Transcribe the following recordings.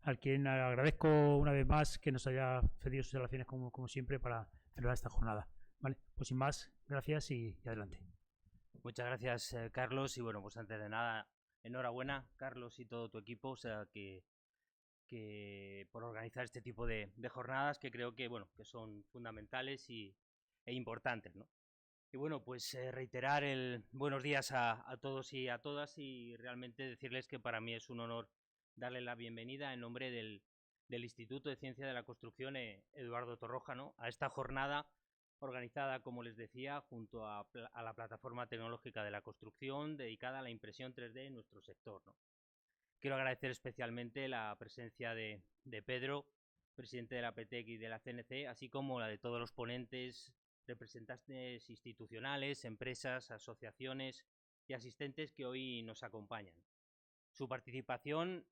al quien agradezco una vez más que nos haya cedido sus relaciones como siempre para celebrar esta jornada. Vale, pues sin más, gracias y adelante. Muchas gracias, Carlos. Y bueno, pues antes de nada, enhorabuena, Carlos y todo tu equipo, o sea, que por organizar este tipo de jornadas que creo que, bueno, que son fundamentales e importantes, ¿no? Y bueno, pues reiterar el buenos días a todos y a todas y realmente decirles que para mí es un honor darle la bienvenida en nombre del Instituto de Ciencia de la Construcción Eduardo Torroja, ¿no?, a esta jornada organizada, como les decía, junto a la Plataforma Tecnológica de la Construcción dedicada a la impresión 3D en nuestro sector, ¿no? Quiero agradecer especialmente la presencia de Pedro, presidente de la PTEC y de la CNC, así como la de todos los ponentes, representantes institucionales, empresas, asociaciones y asistentes que hoy nos acompañan. Su participación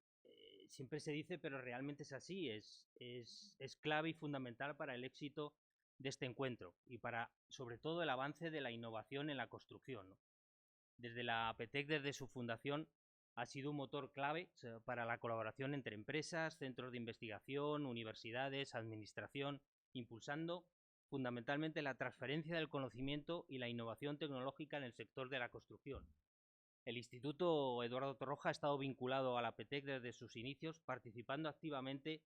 siempre se dice, pero realmente es así, es clave y fundamental para el éxito de este encuentro y para, sobre todo, el avance de la innovación en la construcción, ¿no? Desde la PTEC, desde su fundación, ha sido un motor clave para la colaboración entre empresas, centros de investigación, universidades, administración, impulsando fundamentalmente la transferencia del conocimiento y la innovación tecnológica en el sector de la construcción. El Instituto Eduardo Torroja ha estado vinculado a la PTEC desde sus inicios, participando activamente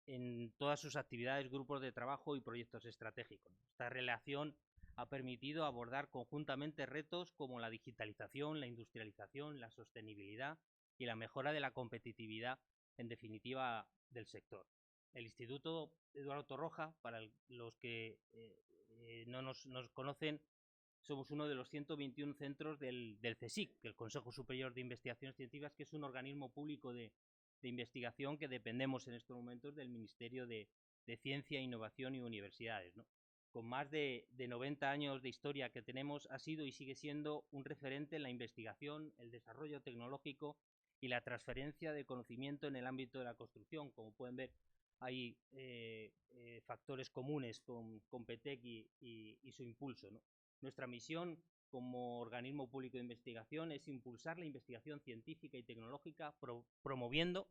en todas sus actividades, grupos de trabajo y proyectos estratégicos. Esta relación ha permitido abordar conjuntamente retos como la digitalización, la industrialización, la sostenibilidad y la mejora de la competitividad, en definitiva, del sector. El Instituto Eduardo Torroja, para los que no nos conocen, somos uno de los 121 centros del CSIC, el Consejo Superior de Investigaciones Científicas, que es un organismo público de investigación que dependemos en estos momentos del Ministerio de Ciencia, Innovación y Universidades, ¿no? Con más de 90 años de historia que tenemos, ha sido y sigue siendo un referente en la investigación, el desarrollo tecnológico y la transferencia de conocimiento en el ámbito de la construcción. Como pueden ver, hay factores comunes con PTEC y su impulso, ¿no? Nuestra misión como organismo público de investigación es impulsar la investigación científica y tecnológica, promoviendo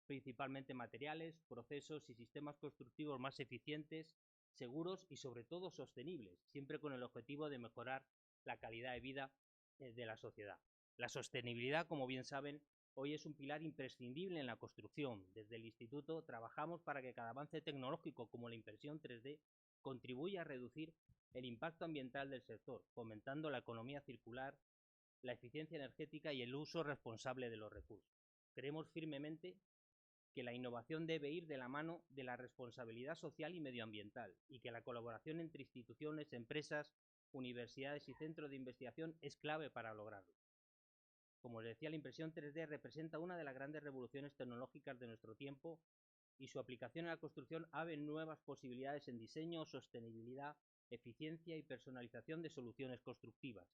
principalmente materiales, procesos y sistemas constructivos más eficientes, seguros y sobre todo sostenibles, siempre con el objetivo de mejorar la calidad de vida de la sociedad. La sostenibilidad, como bien saben, hoy es un pilar imprescindible en la construcción. Desde el Instituto trabajamos para que cada avance tecnológico, como la impresión 3D, contribuya a reducir el impacto ambiental del sector, fomentando la economía circular, la eficiencia energética y el uso responsable de los recursos. Creemos firmemente que la innovación debe ir de la mano de la responsabilidad social y medioambiental y que la colaboración entre instituciones, empresas, universidades y centros de investigación es clave para lograrlo. Como les decía, la impresión 3D representa una de las grandes revoluciones tecnológicas de nuestro tiempo y su aplicación en la construcción abre nuevas posibilidades en diseño, sostenibilidad, eficiencia y personalización de soluciones constructivas.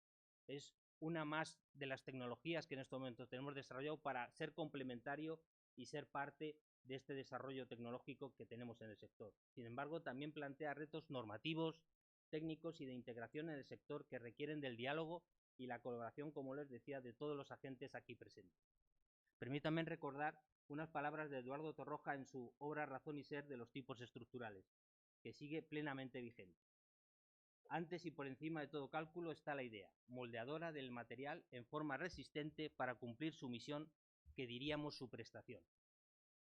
Es una más de las tecnologías que en estos momentos tenemos desarrollado para ser complementario y ser parte de este desarrollo tecnológico que tenemos en el sector. Sin embargo, también plantea retos normativos, técnicos y de integración en el sector que requieren del diálogo y la colaboración, como les decía, de todos los agentes aquí presentes. Permítanme recordar unas palabras de Eduardo Torroja en su obra Razón y Ser de los tipos estructurales, que sigue plenamente vigente. Antes y por encima de todo cálculo está la idea, moldeadora del material en forma resistente para cumplir su misión, que diríamos su prestación.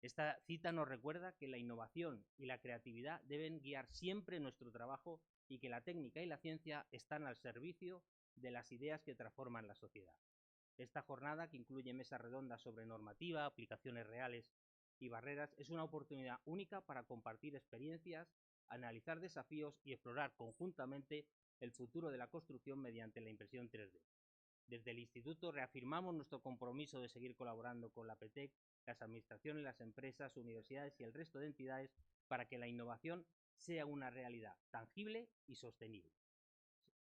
Esta cita nos recuerda que la innovación y la creatividad deben guiar siempre nuestro trabajo y que la técnica y la ciencia están al servicio de las ideas que transforman la sociedad. Esta jornada, que incluye mesas redondas sobre normativa, aplicaciones reales y barreras, es una oportunidad única para compartir experiencias, analizar desafíos y explorar conjuntamente el futuro de la construcción mediante la impresión 3D. Desde el Instituto reafirmamos nuestro compromiso de seguir colaborando con la PTEC, las administraciones, las empresas, universidades y el resto de entidades para que la innovación sea una realidad tangible y sostenible.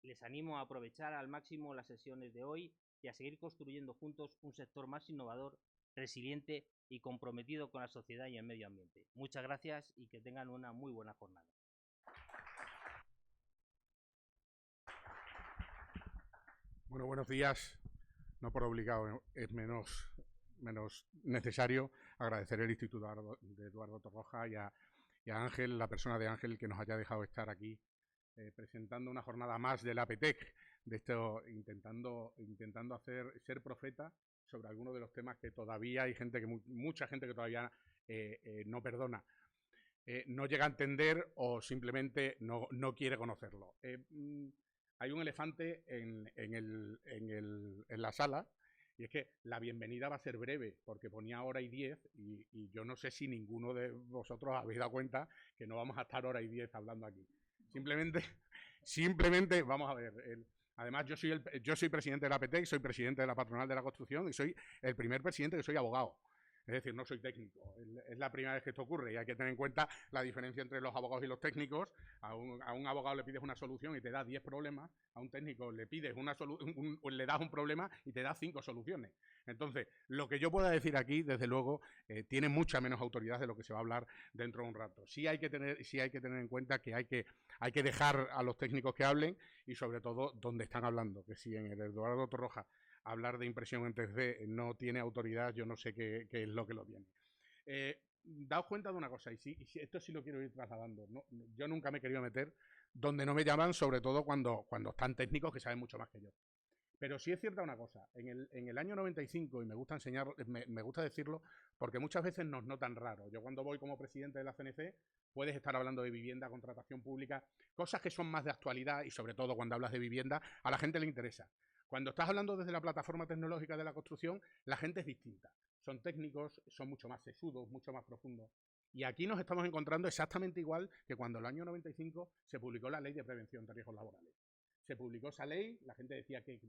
Les animo a aprovechar al máximo las sesiones de hoy y a seguir construyendo juntos un sector más innovador, resiliente y comprometido con la sociedad y el medio ambiente. Muchas gracias y que tengan una muy buena jornada. Bueno, buenos días. No por obligado, es menos necesario agradecer el Instituto de Eduardo Torroja y a Ángel, la persona de Ángel, que nos haya dejado estar aquí presentando una jornada más del APTEC, de esto intentando ser profeta sobre algunos de los temas que todavía hay gente mucha gente que todavía no perdona, no llega a entender o simplemente no quiere conocerlo. Hay un elefante en la sala, y es que la bienvenida va a ser breve, porque ponía 1:10 y yo no sé si ninguno de vosotros habéis dado cuenta que no vamos a estar 1:10 hablando aquí. Simplemente vamos a ver. Además, yo soy presidente de la APTEC, soy presidente de la Patronal de la Construcción y soy el primer presidente que soy abogado. Es decir, no soy técnico. Es la primera vez que esto ocurre y hay que tener en cuenta la diferencia entre los abogados y los técnicos. A un abogado le pides una solución y te da 10 problemas. A un técnico le pides le das un problema y te da 5 soluciones. Entonces, lo que yo pueda decir aquí, desde luego, tiene mucha menos autoridad de lo que se va a hablar dentro de un rato. Sí hay que tener en cuenta que hay que dejar a los técnicos que hablen y, sobre todo, donde están hablando. Que si en el Eduardo Torroja hablar de impresión en 3D no tiene autoridad, yo no sé qué es lo que lo tiene. Daos cuenta de una cosa, y esto sí lo quiero ir trasladando. Yo nunca me he querido meter donde no me llaman, sobre todo cuando están técnicos que saben mucho más que yo. Pero sí es cierta una cosa, en el año 95, y me gusta decirlo, porque muchas veces nos notan raro. Yo cuando voy como presidente de la CNC, puedes estar hablando de vivienda, contratación pública, cosas que son más de actualidad, y sobre todo cuando hablas de vivienda, a la gente le interesa. Cuando estás hablando desde la plataforma tecnológica de la construcción, la gente es distinta. Son técnicos, son mucho más sesudos, mucho más profundos. Y aquí nos estamos encontrando exactamente igual que cuando en el año 95 se publicó la Ley de Prevención de Riesgos Laborales. Se publicó esa ley, la gente decía ¿qué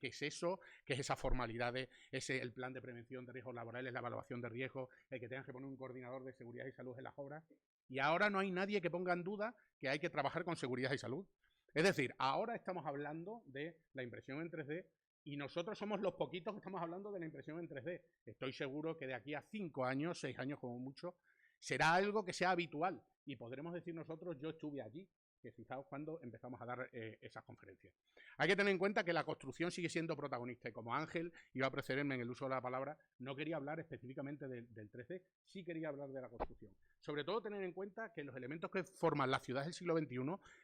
es eso? ¿Qué es esa formalidad de el plan de prevención de riesgos laborales, la evaluación de riesgos, el que tengan que poner un coordinador de seguridad y salud en las obras? Y ahora no hay nadie que ponga en duda que hay que trabajar con seguridad y salud. Es decir, ahora estamos hablando de la impresión en 3D y nosotros somos los poquitos que estamos hablando de la impresión en 3D. Estoy seguro que de aquí a 5 años, 6 años como mucho, será algo que sea habitual y podremos decir nosotros, yo estuve allí, que fijaos cuando empezamos a dar esas conferencias. Hay que tener en cuenta que la construcción sigue siendo protagonista y como Ángel iba a precederme en el uso de la palabra, no quería hablar específicamente del 3D, sí quería hablar de la construcción. Sobre todo tener en cuenta que los elementos que forman las ciudades del siglo XXI,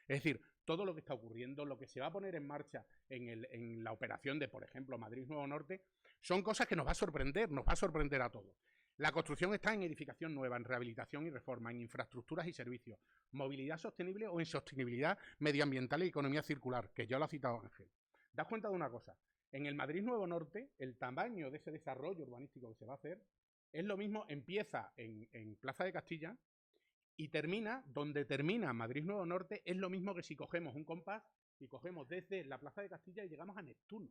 es decir, todo lo que está ocurriendo, lo que se va a poner en marcha en la operación de, por ejemplo, Madrid Nuevo Norte, son cosas que nos va a sorprender a todos. La construcción está en edificación nueva, en rehabilitación y reforma, en infraestructuras y servicios, movilidad sostenible o en sostenibilidad medioambiental y economía circular, que ya lo ha citado Ángel. Daos cuenta de una cosa, en el Madrid Nuevo Norte, el tamaño de ese desarrollo urbanístico que se va a hacer es lo mismo, empieza en Plaza de Castilla y termina, donde termina Madrid Nuevo Norte, es lo mismo que si cogemos un compás y cogemos desde la Plaza de Castilla y llegamos a Neptuno.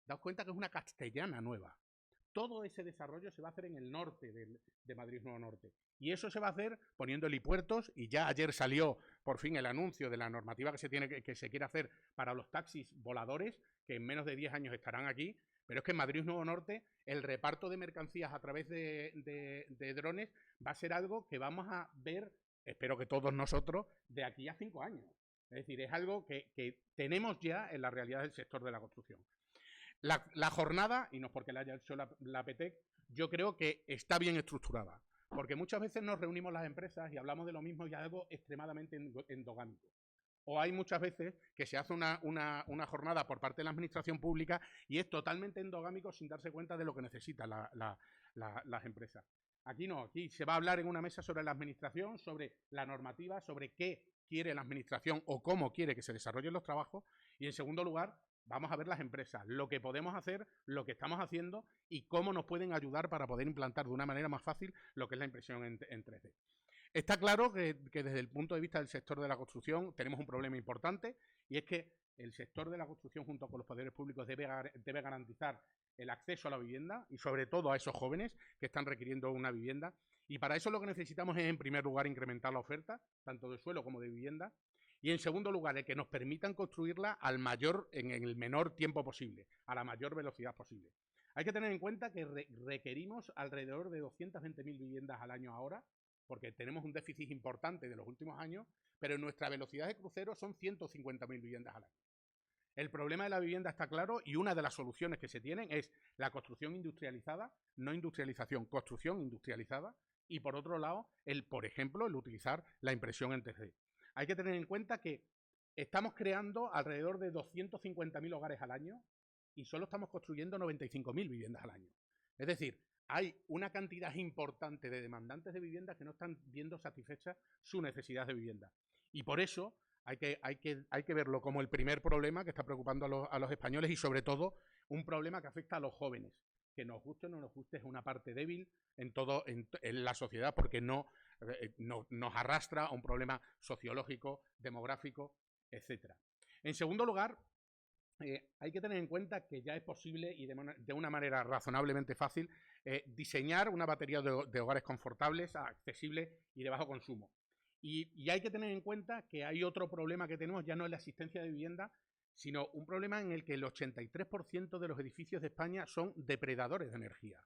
Daos cuenta que es una castellana nueva. Todo ese desarrollo se va a hacer en el norte de Madrid Nuevo Norte. Y eso se va a hacer poniendo helipuertos, y ya ayer salió por fin el anuncio de la normativa que se quiere hacer para los taxis voladores, que en menos de 10 años estarán aquí. Pero es que en Madrid Nuevo Norte el reparto de mercancías a través de drones va a ser algo que vamos a ver, espero que todos nosotros, de aquí a 5 años. Es decir, es algo que tenemos ya en la realidad del sector de la construcción. La jornada, y no es porque la haya hecho la APTEC, yo creo que está bien estructurada, porque muchas veces nos reunimos las empresas y hablamos de lo mismo y algo extremadamente endogámico. O hay muchas veces que se hace una jornada por parte de la administración pública y es totalmente endogámico sin darse cuenta de lo que necesitan las empresas. Aquí no, aquí se va a hablar en una mesa sobre la administración, sobre la normativa, sobre qué quiere la administración o cómo quiere que se desarrollen los trabajos, y en segundo lugar vamos a ver las empresas, lo que podemos hacer, lo que estamos haciendo y cómo nos pueden ayudar para poder implantar de una manera más fácil lo que es la impresión en 3D. Está claro que desde el punto de vista del sector de la construcción tenemos un problema importante, y es que el sector de la construcción junto con los poderes públicos debe garantizar el acceso a la vivienda y sobre todo a esos jóvenes que están requiriendo una vivienda, y para eso lo que necesitamos es en primer lugar incrementar la oferta, tanto de suelo como de vivienda, y en segundo lugar, el que nos permitan construirla en el menor tiempo posible, a la mayor velocidad posible. Hay que tener en cuenta que requerimos alrededor de 220.000 viviendas al año ahora, porque tenemos un déficit importante de los últimos años, pero nuestra velocidad de crucero son 150.000 viviendas al año. El problema de la vivienda está claro y una de las soluciones que se tienen es la construcción industrializada, no industrialización, construcción industrializada, y por otro lado, por ejemplo, el utilizar la impresión en 3D. Hay que tener en cuenta que estamos creando alrededor de 250.000 hogares al año y solo estamos construyendo 95.000 viviendas al año. Es decir, hay una cantidad importante de demandantes de vivienda que no están viendo satisfecha su necesidad de vivienda. Y por eso hay que verlo como el primer problema que está preocupando a los españoles y sobre todo un problema que afecta a los jóvenes. Que nos guste o no nos guste es una parte débil en la sociedad porque nos arrastra a un problema sociológico, demográfico, etc. En segundo lugar, hay que tener en cuenta que ya es posible y de una manera razonablemente fácil diseñar una batería de hogares confortables, accesibles y de bajo consumo. Y hay que tener en cuenta que hay otro problema que tenemos, ya no es la existencia de vivienda, sino un problema en el que el 83% de los edificios de España son depredadores de energía.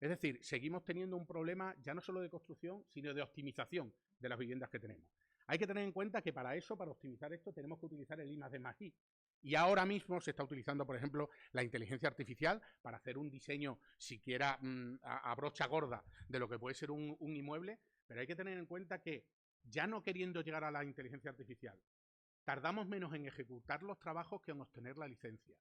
Es decir, seguimos teniendo un problema ya no solo de construcción, sino de optimización de las viviendas que tenemos. Hay que tener en cuenta que para optimizar esto, tenemos que utilizar el I+D+I. Y ahora mismo se está utilizando, por ejemplo, la inteligencia artificial para hacer un diseño siquiera a brocha gorda de lo que puede ser un inmueble, pero hay que tener en cuenta que ya no queriendo llegar a la inteligencia artificial, tardamos menos en ejecutar los trabajos que en obtener la licencia.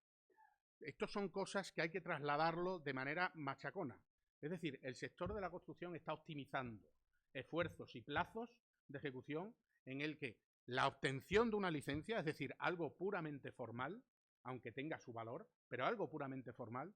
Estos son cosas que hay que trasladarlo de manera machacona. Es decir, el sector de la construcción está optimizando esfuerzos y plazos de ejecución en el que la obtención de una licencia, es decir, algo puramente formal, aunque tenga su valor, pero algo puramente formal,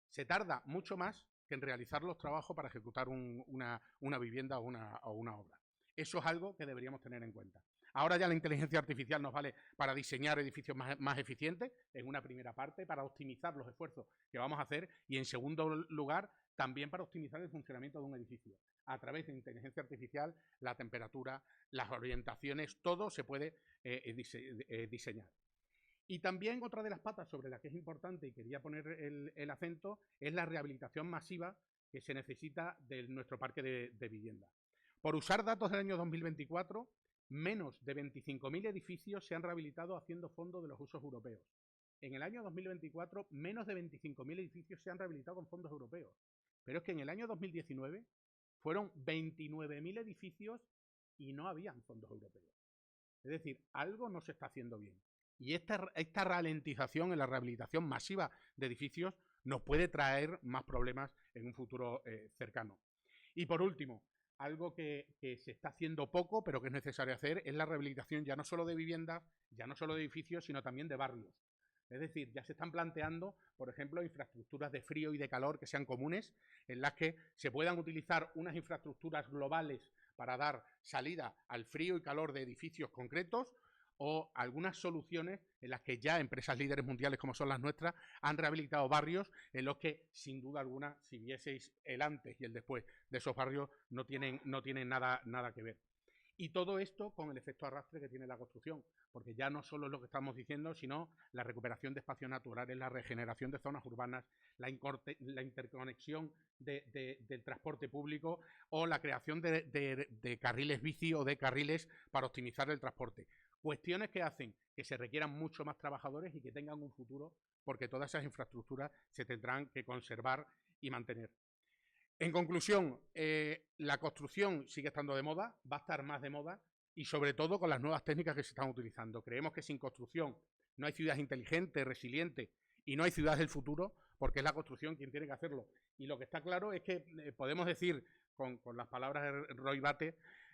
se tarda mucho más que en realizar los trabajos para ejecutar una vivienda o una obra. Eso es algo que deberíamos tener en cuenta. Ahora ya la inteligencia artificial nos vale para diseñar edificios más eficientes, en una primera parte, para optimizar los esfuerzos que vamos a hacer y en segundo lugar, también para optimizar el funcionamiento de un edificio. A través de inteligencia artificial, la temperatura, las orientaciones, todo se puede diseñar. Y también otra de las patas sobre las que es importante y quería poner el acento es la rehabilitación masiva que se necesita de nuestro parque de vivienda. Por usar datos del año 2024, menos de 25.000 edificios se han rehabilitado haciendo fondos de los usos europeos. En el año 2024, menos de 25.000 edificios se han rehabilitado con fondos europeos. Pero es que en el año 2019 fueron 29.000 edificios y no habían fondos europeos. Es decir, algo no se está haciendo bien. Y esta ralentización en la rehabilitación masiva de edificios nos puede traer más problemas en un futuro cercano. Y por último, algo que se está haciendo poco, pero que es necesario hacer, es la rehabilitación ya no solo de viviendas, ya no solo de edificios, sino también de barrios. Es decir, ya se están planteando, por ejemplo, infraestructuras de frío y de calor que sean comunes, en las que se puedan utilizar unas infraestructuras globales para dar salida al frío y calor de edificios concretos, o algunas soluciones en las que ya empresas líderes mundiales como son las nuestras han rehabilitado barrios en los que, sin duda alguna, si vieseis el antes y el después de esos barrios, no tienen nada que ver. Y todo esto con el efecto arrastre que tiene la construcción, porque ya no solo es lo que estamos diciendo, sino la recuperación de espacios naturales, la regeneración de zonas urbanas, la interconexión del transporte público o la creación de carriles bici o de carriles para optimizar el transporte. Cuestiones que hacen que se requieran mucho más trabajadores y que tengan un futuro, porque todas esas infraestructuras se tendrán que conservar y mantener. En conclusión, la construcción sigue estando de moda, va a estar más de moda y sobre todo con las nuevas técnicas que se están utilizando. Creemos que sin construcción no hay ciudad inteligente, resiliente y no hay ciudad del futuro, porque es la construcción quien tiene que hacerlo. Y lo que está claro es que podemos decir, con las palabras de Roy Batty,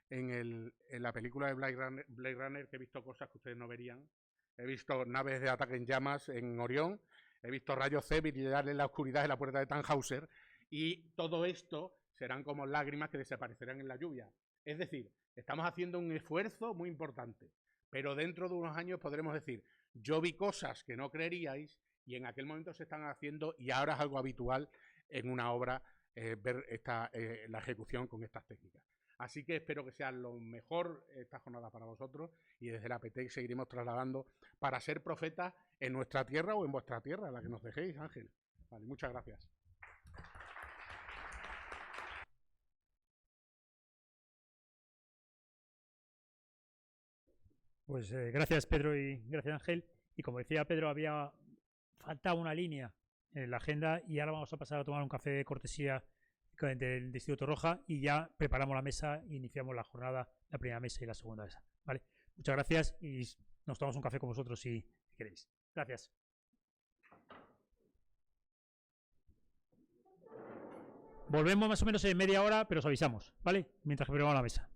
en la película de Blade Runner, que he visto cosas que ustedes no verían. He visto naves de ataque en llamas en Orión, he visto rayos C brillar en la oscuridad en la puerta de Tannhauser, y todo esto serán como lágrimas que desaparecerán en la lluvia. Es decir, estamos haciendo un esfuerzo muy importante, pero dentro de unos años podremos decir, yo vi cosas que no creeríais y en aquel momento se están haciendo y ahora es algo habitual en una obra ver la ejecución con estas técnicas. Así que espero que sea lo mejor esta jornada para vosotros y desde la APETEC seguiremos trasladando para ser profetas en nuestra tierra o en vuestra tierra, la que nos dejéis, Ángel. Vale, muchas gracias. Pues gracias, Pedro, y gracias, Ángel. Y como decía Pedro, faltaba una línea en la agenda y ahora vamos a pasar a tomar un café de cortesía del Distrito Torroja y ya preparamos la mesa e iniciamos la jornada, la primera mesa y la segunda mesa. ¿Vale? Muchas gracias y nos tomamos un café con vosotros si queréis. Gracias. Volvemos más o menos en media hora, pero os avisamos, ¿vale? Mientras que preparamos la mesa.